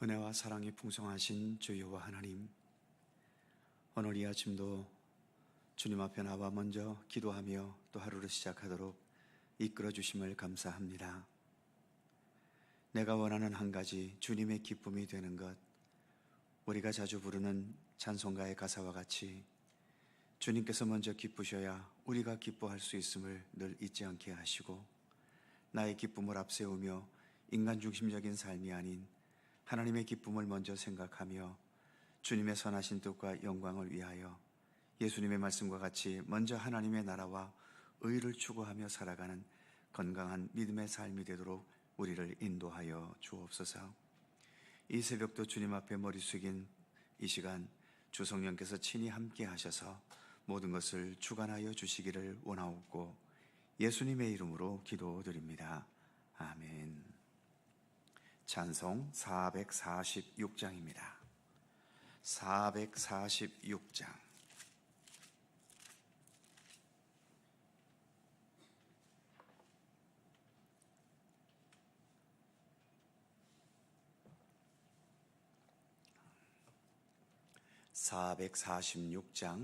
은혜와 사랑이 풍성하신 주 여호와 하나님, 오늘 이 아침도 주님 앞에 나와 먼저 기도하며 또 하루를 시작하도록 이끌어 주심을 감사합니다. 내가 원하는 한 가지 주님의 기쁨이 되는 것, 우리가 자주 부르는 찬송가의 가사와 같이 주님께서 먼저 기쁘셔야 우리가 기뻐할 수 있음을 늘 잊지 않게 하시고, 나의 기쁨을 앞세우며 인간 중심적인 삶이 아닌 하나님의 기쁨을 먼저 생각하며 주님의 선하신 뜻과 영광을 위하여 예수님의 말씀과 같이 먼저 하나님의 나라와 의를 추구하며 살아가는 건강한 믿음의 삶이 되도록 우리를 인도하여 주옵소서. 이 새벽도 주님 앞에 머리 숙인 이 시간 주 성령께서 친히 함께 하셔서 모든 것을 주관하여 주시기를 원하옵고 예수님의 이름으로 기도드립니다. 아멘. 찬송 446장입니다. 446장.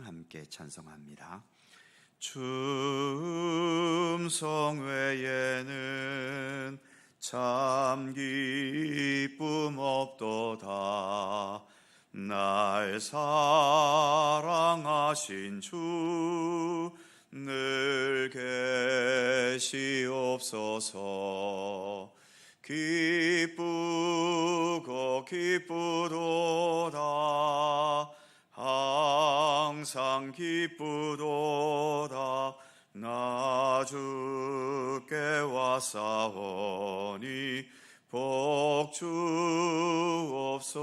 함께 찬송합니다. 주 음성 외에는 참 기쁨 없도다. 날 사랑하신 주 늘 계시옵소서. 기쁘고 기쁘도다. 항상 기쁘도다. 나 주께 왔사오니 복 주옵소서.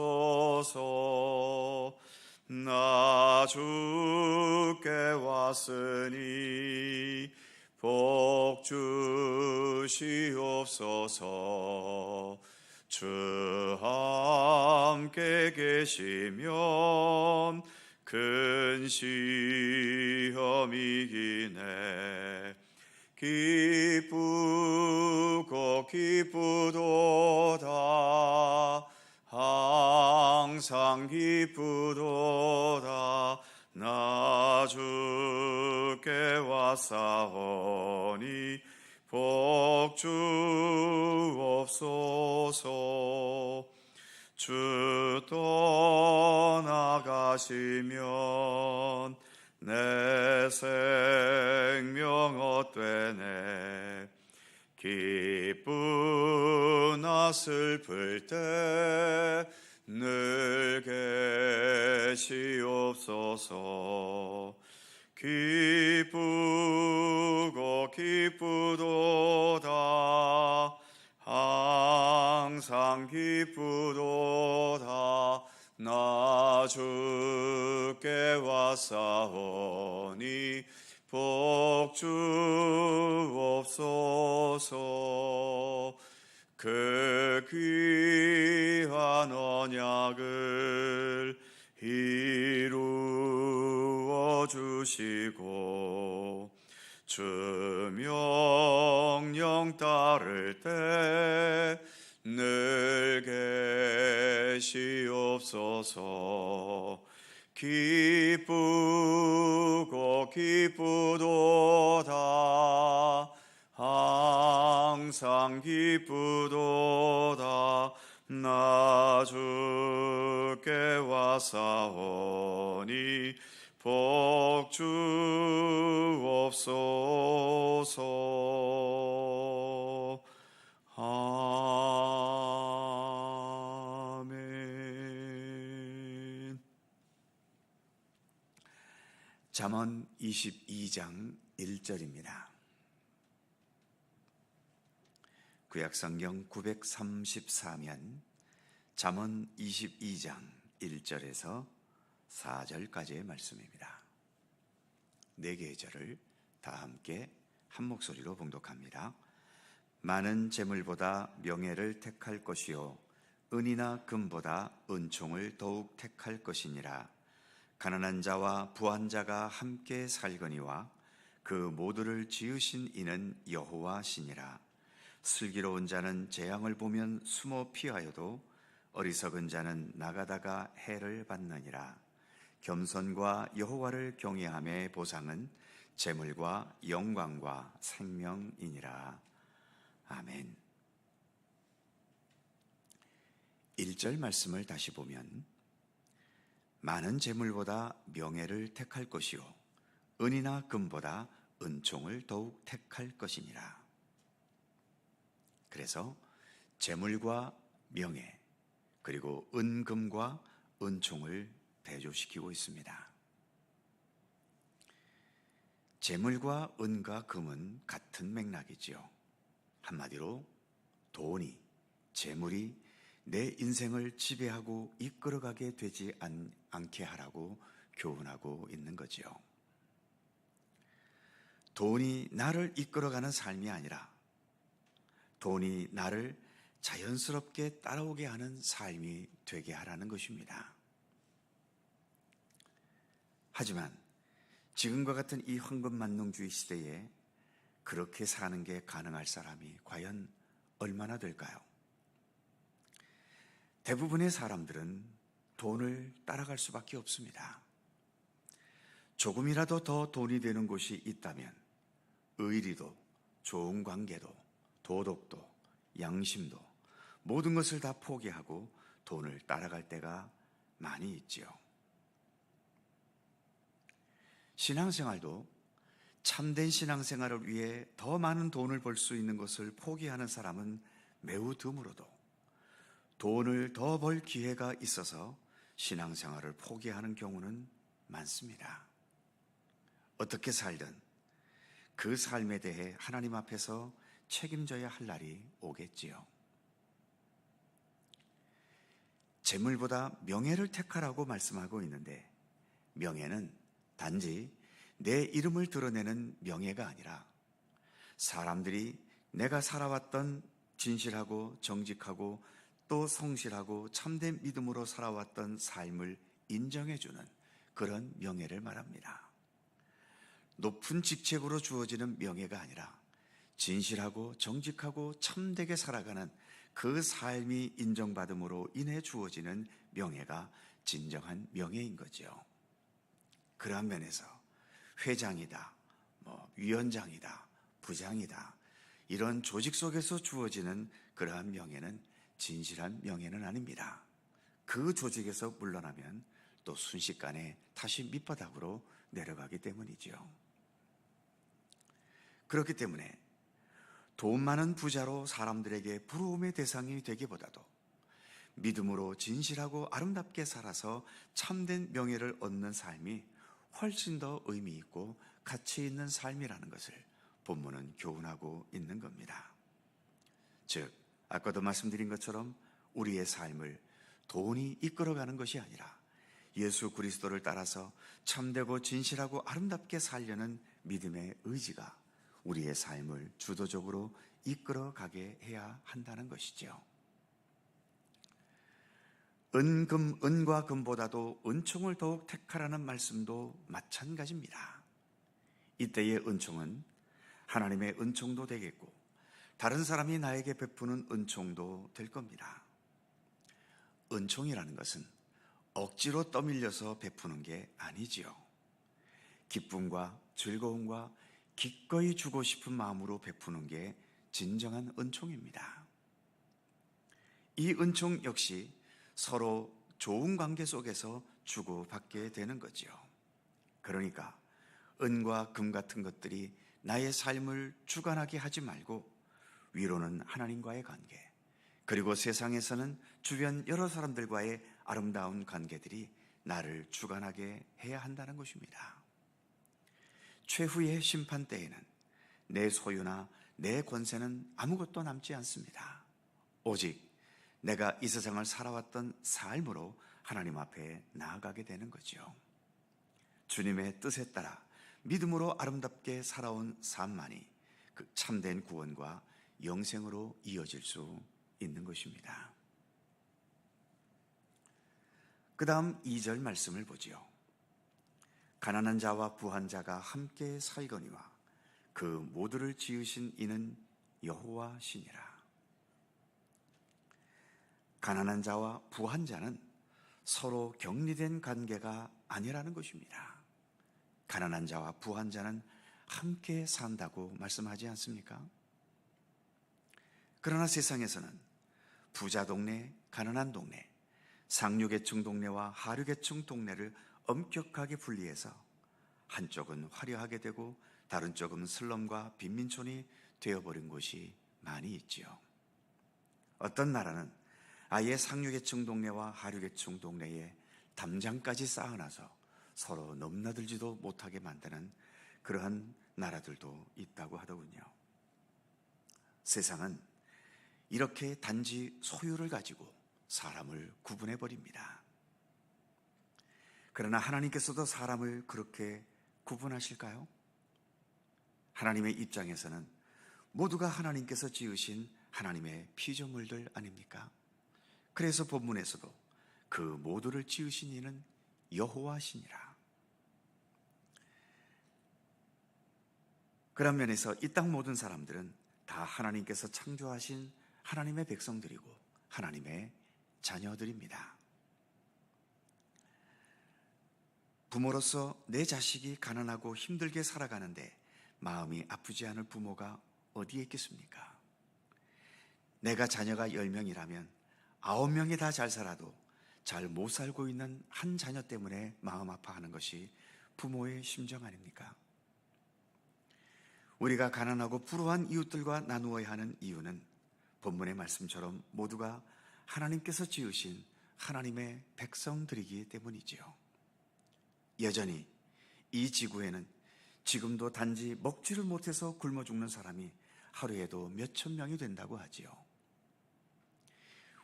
나 주께 왔으니 복 주시옵소서. 주 함께 계시면 큰 시험이기네. 기쁘고 기쁘도다. 항상 기쁘도다. 나 주께 왔사오니 복 주옵소서. 주 떠나가시면 내 생명 헛되네. 기쁘나 슬플 때 늘 계시옵소서. 기쁘고 기쁘도다. 항상 기쁘도다. 나 주께 왔사오니 복 주옵소서. 그 귀한 언약을 이루어 주시고 주 명령 따를 때 늘 계시옵소서. 기쁘고 기쁘도다. 항상 기쁘도다. 나 주께 왔사오니 복 주옵소서. 아멘. 잠언 22장 1절입니다. 구약성경 934면 잠언 22장 1절에서 4절까지의 말씀입니다. 네 개의 절을 다 함께 한 목소리로 봉독합니다. 많은 재물보다 명예를 택할 것이요 은이나 금보다 은총을 더욱 택할 것이니라. 가난한 자와 부한 자가 함께 살거니와 그 모두를 지으신 이는 여호와시니라. 슬기로운 자는 재앙을 보면 숨어 피하여도 어리석은 자는 나가다가 해를 받느니라. 겸손과 여호와를 경외함의 보상은 재물과 영광과 생명이니라. 아멘. 1절 말씀을 다시 보면 많은 재물보다 명예를 택할 것이요 은이나 금보다 은총을 더욱 택할 것이니라. 그래서 재물과 명예 그리고 은금과 은총을 대조시키고 있습니다. 재물과 은과 금은 같은 맥락이지요. 한마디로 돈이, 재물이 내 인생을 지배하고 이끌어가게 되지 않게 하라고 교훈하고 있는 거지요. 돈이 나를 이끌어가는 삶이 아니라 돈이 나를 자연스럽게 따라오게 하는 삶이 되게 하라는 것입니다. 하지만 지금과 같은 이 황금만능주의 시대에 그렇게 사는 게 가능할 사람이 과연 얼마나 될까요? 대부분의 사람들은 돈을 따라갈 수밖에 없습니다. 조금이라도 더 돈이 되는 곳이 있다면 의리도, 좋은 관계도, 도덕도, 양심도 모든 것을 다 포기하고 돈을 따라갈 때가 많이 있지요. 신앙생활도 참된 신앙생활을 위해 더 많은 돈을 벌 수 있는 것을 포기하는 사람은 매우 드물어도 돈을 더 벌 기회가 있어서 신앙생활을 포기하는 경우는 많습니다. 어떻게 살든 그 삶에 대해 하나님 앞에서 책임져야 할 날이 오겠지요. 재물보다 명예를 택하라고 말씀하고 있는데 명예는 단지 내 이름을 드러내는 명예가 아니라 사람들이 내가 살아왔던 진실하고 정직하고 또 성실하고 참된 믿음으로 살아왔던 삶을 인정해주는 그런 명예를 말합니다. 높은 직책으로 주어지는 명예가 아니라 진실하고 정직하고 참되게 살아가는 그 삶이 인정받음으로 인해 주어지는 명예가 진정한 명예인 거죠. 그러한 면에서 회장이다, 위원장이다, 부장이다 이런 조직 속에서 주어지는 그러한 명예는 진실한 명예는 아닙니다. 그 조직에서 물러나면 또 순식간에 다시 밑바닥으로 내려가기 때문이죠. 그렇기 때문에 돈 많은 부자로 사람들에게 부러움의 대상이 되기보다도 믿음으로 진실하고 아름답게 살아서 참된 명예를 얻는 삶이 훨씬 더 의미 있고 가치 있는 삶이라는 것을 본문은 교훈하고 있는 겁니다. 즉, 아까도 말씀드린 것처럼 우리의 삶을 돈이 이끌어가는 것이 아니라 예수 그리스도를 따라서 참되고 진실하고 아름답게 살려는 믿음의 의지가 우리의 삶을 주도적으로 이끌어가게 해야 한다는 것이죠. 은과 금보다도 은총을 더욱 택하라는 말씀도 마찬가지입니다. 이때의 은총은 하나님의 은총도 되겠고 다른 사람이 나에게 베푸는 은총도 될 겁니다. 은총이라는 것은 억지로 떠밀려서 베푸는 게 아니지요. 기쁨과 즐거움과 기꺼이 주고 싶은 마음으로 베푸는 게 진정한 은총입니다. 이 은총 역시 서로 좋은 관계 속에서 주고받게 되는 거지요. 그러니까 은과 금 같은 것들이 나의 삶을 주관하게 하지 말고 위로는 하나님과의 관계, 그리고 세상에서는 주변 여러 사람들과의 아름다운 관계들이 나를 주관하게 해야 한다는 것입니다. 최후의 심판 때에는 내 소유나 내 권세는 아무것도 남지 않습니다. 오직 내가 이 세상을 살아왔던 삶으로 하나님 앞에 나아가게 되는 거죠. 주님의 뜻에 따라 믿음으로 아름답게 살아온 삶만이 그 참된 구원과 영생으로 이어질 수 있는 것입니다. 그 다음 2절 말씀을 보지요. 가난한 자와 부한 자가 함께 살거니와 그 모두를 지으신 이는 여호와시니라. 가난한 자와 부한 자는 서로 격리된 관계가 아니라는 것입니다. 가난한 자와 부한 자는 함께 산다고 말씀하지 않습니까? 그러나 세상에서는 부자 동네, 가난한 동네, 상류계층 동네와 하류계층 동네를 엄격하게 분리해서 한쪽은 화려하게 되고 다른 쪽은 슬럼과 빈민촌이 되어버린 곳이 많이 있지요. 어떤 나라는 아예 상류계층 동네와 하류계층 동네에 담장까지 쌓아놔서 서로 넘나들지도 못하게 만드는 그러한 나라들도 있다고 하더군요. 세상은 이렇게 단지 소유를 가지고 사람을 구분해 버립니다. 그러나 하나님께서도 사람을 그렇게 구분하실까요? 하나님의 입장에서는 모두가 하나님께서 지으신 하나님의 피조물들 아닙니까? 그래서 본문에서도 그 모두를 지으신 이는 여호와시니라. 그런 면에서 이 땅 모든 사람들은 다 하나님께서 창조하신 하나님의 백성들이고 하나님의 자녀들입니다. 부모로서 내 자식이 가난하고 힘들게 살아가는데 마음이 아프지 않을 부모가 어디에 있겠습니까? 내가 자녀가 10명이라면 9명이 다 잘 살아도 잘 못 살고 있는 한 자녀 때문에 마음 아파하는 것이 부모의 심정 아닙니까? 우리가 가난하고 불우한 이웃들과 나누어야 하는 이유는 본문의 말씀처럼 모두가 하나님께서 지으신 하나님의 백성들이기 때문이지요. 여전히 이 지구에는 지금도 단지 먹지를 못해서 굶어 죽는 사람이 하루에도 몇천 명이 된다고 하지요.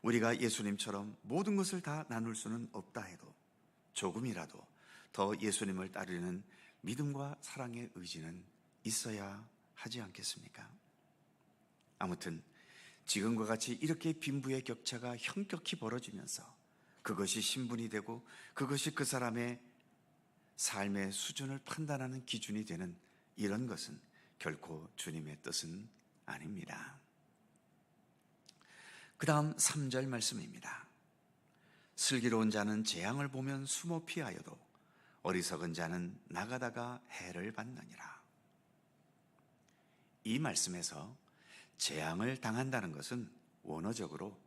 우리가 예수님처럼 모든 것을 다 나눌 수는 없다 해도 조금이라도 더 예수님을 따르는 믿음과 사랑의 의지는 있어야 하지 않겠습니까? 아무튼 지금과 같이 이렇게 빈부의 격차가 현격히 벌어지면서 그것이 신분이 되고 그것이 그 사람의 삶의 수준을 판단하는 기준이 되는 이런 것은 결코 주님의 뜻은 아닙니다. 그 다음 3절 말씀입니다. 슬기로운 자는 재앙을 보면 숨어 피하여도 어리석은 자는 나가다가 해를 받느니라. 이 말씀에서 재앙을 당한다는 것은 원어적으로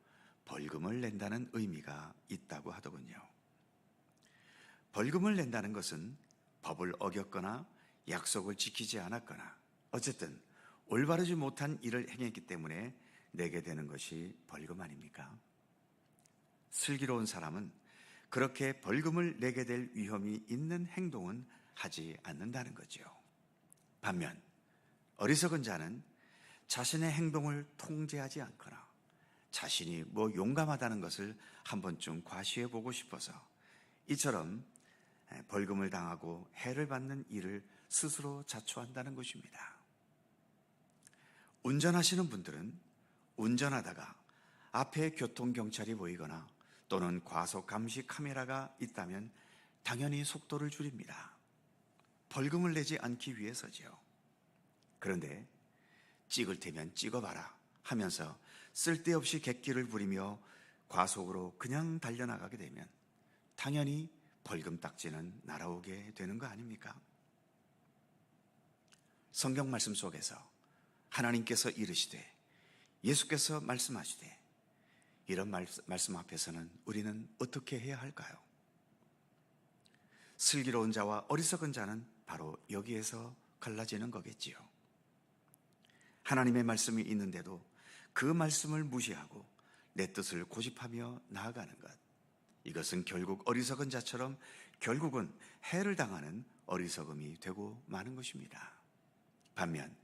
벌금을 낸다는 의미가 있다고 하더군요. 벌금을 낸다는 것은 법을 어겼거나 약속을 지키지 않았거나 어쨌든 올바르지 못한 일을 행했기 때문에 내게 되는 것이 벌금 아닙니까? 슬기로운 사람은 그렇게 벌금을 내게 될 위험이 있는 행동은 하지 않는다는 거죠. 반면 어리석은 자는 자신의 행동을 통제하지 않거나 자신이 용감하다는 것을 한 번쯤 과시해 보고 싶어서 이처럼 벌금을 당하고 해를 받는 일을 스스로 자초한다는 것입니다. 운전하시는 분들은 운전하다가 앞에 교통경찰이 보이거나 또는 과속 감시 카메라가 있다면 당연히 속도를 줄입니다. 벌금을 내지 않기 위해서지요. 그런데 찍을 테면 찍어봐라 하면서 쓸데없이 객기를 부리며 과속으로 그냥 달려나가게 되면 당연히 벌금 딱지는 날아오게 되는 거 아닙니까? 성경 말씀 속에서 하나님께서 이르시되 예수께서 말씀하시되 이런 말씀 앞에서는 우리는 어떻게 해야 할까요? 슬기로운 자와 어리석은 자는 바로 여기에서 갈라지는 거겠지요. 하나님의 말씀이 있는데도 그 말씀을 무시하고 내 뜻을 고집하며 나아가는 것, 이것은 결국 어리석은 자처럼 결국은 해를 당하는 어리석음이 되고 마는 것입니다. 반면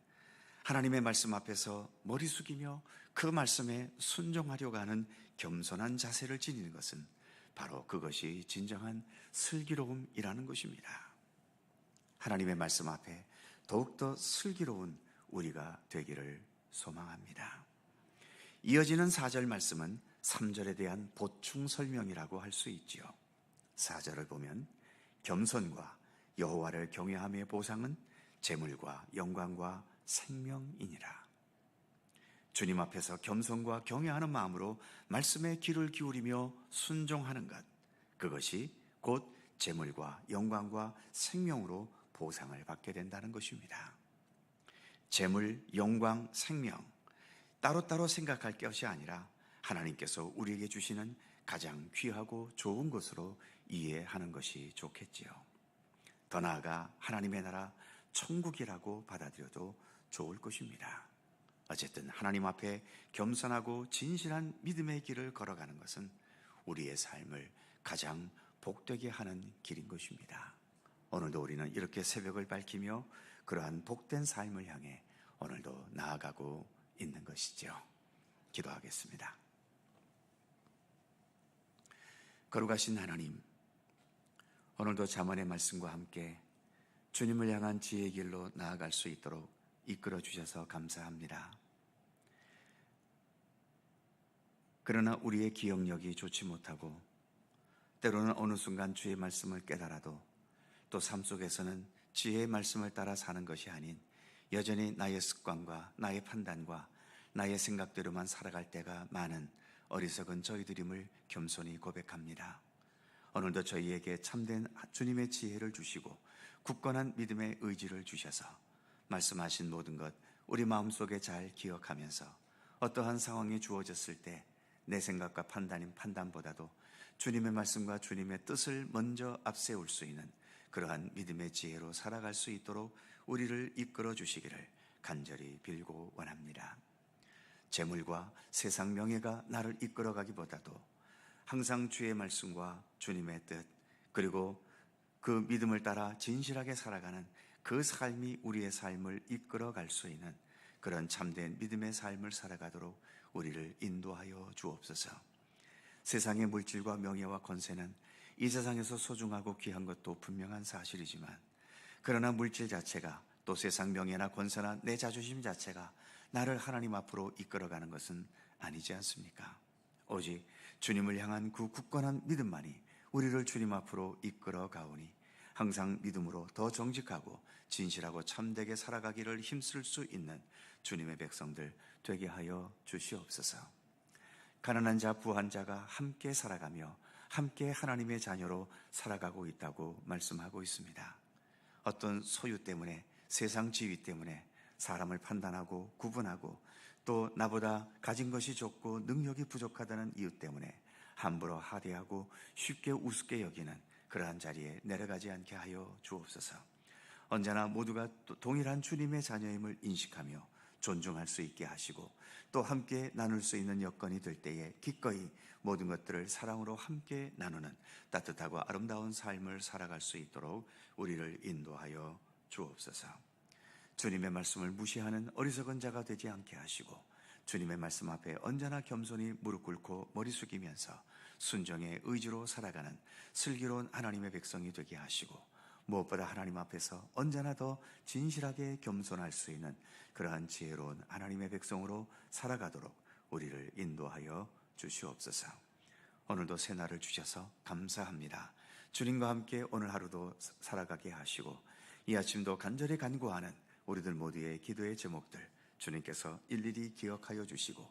하나님의 말씀 앞에서 머리 숙이며 그 말씀에 순종하려고 하는 겸손한 자세를 지니는 것은 바로 그것이 진정한 슬기로움이라는 것입니다. 하나님의 말씀 앞에 더욱더 슬기로운 우리가 되기를 소망합니다. 이어지는 4절 말씀은 3절에 대한 보충 설명이라고 할 수 있지요. 4절을 보면 겸손과 여호와를 경외함의 보상은 재물과 영광과 생명이니라. 주님 앞에서 겸손과 경외하는 마음으로 말씀에 귀를 기울이며 순종하는 것, 그것이 곧 재물과 영광과 생명으로 보상을 받게 된다는 것입니다. 재물, 영광, 생명, 따로따로 생각할 것이 아니라 하나님께서 우리에게 주시는 가장 귀하고 좋은 것으로 이해하는 것이 좋겠지요. 더 나아가 하나님의 나라 천국이라고 받아들여도 좋을 것입니다. 어쨌든 하나님 앞에 겸손하고 진실한 믿음의 길을 걸어가는 것은 우리의 삶을 가장 복되게 하는 길인 것입니다. 오늘도 우리는 이렇게 새벽을 밝히며 그러한 복된 삶을 향해 오늘도 나아가고 있는 것이죠. 기도하겠습니다. 거룩하신 하나님, 오늘도 잠언의 말씀과 함께 주님을 향한 지혜의 길로 나아갈 수 있도록 이끌어 주셔서 감사합니다. 그러나 우리의 기억력이 좋지 못하고 때로는 어느 순간 주의 말씀을 깨달아도 또 삶 속에서는 지혜의 말씀을 따라 사는 것이 아닌 여전히 나의 습관과 나의 판단과 나의 생각대로만 살아갈 때가 많은 어리석은 저희들임을 겸손히 고백합니다. 오늘도 저희에게 참된 주님의 지혜를 주시고 굳건한 믿음의 의지를 주셔서 말씀하신 모든 것 우리 마음속에 잘 기억하면서 어떠한 상황이 주어졌을 때 내 생각과 판단보다도 주님의 말씀과 주님의 뜻을 먼저 앞세울 수 있는 그러한 믿음의 지혜로 살아갈 수 있도록 우리를 이끌어 주시기를 간절히 빌고 원합니다. 재물과 세상 명예가 나를 이끌어가기보다도 항상 주의 말씀과 주님의 뜻, 그리고 그 믿음을 따라 진실하게 살아가는 그 삶이 우리의 삶을 이끌어갈 수 있는 그런 참된 믿음의 삶을 살아가도록 우리를 인도하여 주옵소서. 세상의 물질과 명예와 권세는 이 세상에서 소중하고 귀한 것도 분명한 사실이지만, 그러나 물질 자체가 또 세상 명예나 권세나 내 자존심 자체가 나를 하나님 앞으로 이끌어가는 것은 아니지 않습니까? 오직 주님을 향한 그 굳건한 믿음만이 우리를 주님 앞으로 이끌어 가오니 항상 믿음으로 더 정직하고 진실하고 참되게 살아가기를 힘쓸 수 있는 주님의 백성들 되게 하여 주시옵소서. 가난한 자, 부한 자가 함께 살아가며 함께 하나님의 자녀로 살아가고 있다고 말씀하고 있습니다. 어떤 소유 때문에, 세상 지위 때문에 사람을 판단하고 구분하고 또 나보다 가진 것이 적고 능력이 부족하다는 이유 때문에 함부로 하대하고 쉽게 우습게 여기는 그러한 자리에 내려가지 않게 하여 주옵소서. 언제나 모두가 동일한 주님의 자녀임을 인식하며 존중할 수 있게 하시고 또 함께 나눌 수 있는 여건이 될 때에 기꺼이 모든 것들을 사랑으로 함께 나누는 따뜻하고 아름다운 삶을 살아갈 수 있도록 우리를 인도하여 주옵소서. 주님의 말씀을 무시하는 어리석은 자가 되지 않게 하시고 주님의 말씀 앞에 언제나 겸손히 무릎 꿇고 머리 숙이면서 순종의 의지로 살아가는 슬기로운 하나님의 백성이 되게 하시고, 무엇보다 하나님 앞에서 언제나 더 진실하게 겸손할 수 있는 그러한 지혜로운 하나님의 백성으로 살아가도록 우리를 인도하여 주시옵소서. 오늘도 새날을 주셔서 감사합니다. 주님과 함께 오늘 하루도 살아가게 하시고 이 아침도 간절히 간구하는 우리들 모두의 기도의 제목들 주님께서 일일이 기억하여 주시고,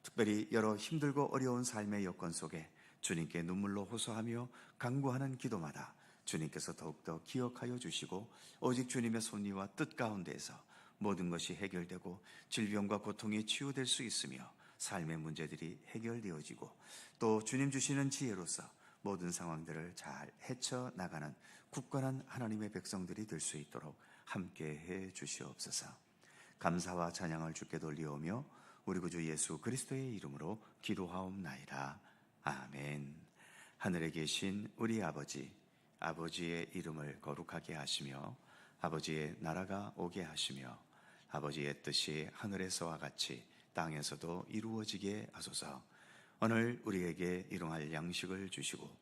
특별히 여러 힘들고 어려운 삶의 여건 속에 주님께 눈물로 호소하며 간구하는 기도마다 주님께서 더욱더 기억하여 주시고 오직 주님의 섭리와 뜻 가운데에서 모든 것이 해결되고 질병과 고통이 치유될 수 있으며 삶의 문제들이 해결되어지고 또 주님 주시는 지혜로서 모든 상황들을 잘 헤쳐나가는 굳건한 하나님의 백성들이 될 수 있도록 함께해 주시옵소서. 감사와 찬양을 주께 돌리오며 우리 구주 예수 그리스도의 이름으로 기도하옵나이다. 아멘. 하늘에 계신 우리 아버지의 이름을 거룩하게 하시며 아버지의 나라가 오게 하시며 아버지의 뜻이 하늘에서와 같이 땅에서도 이루어지게 하소서. 오늘 우리에게 일용할 양식을 주시고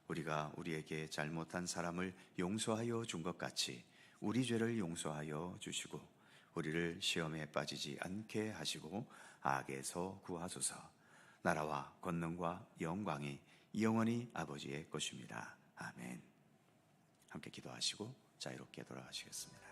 우리가 우리에게 잘못한 사람을 용서하여 준 것 같이 우리 죄를 용서하여 주시고 우리를 시험에 빠지지 않게 하시고 악에서 구하소서. 나라와 권능과 영광이 영원히 아버지의 것입니다. 아멘. 함께 기도하시고 자유롭게 돌아가시겠습니다.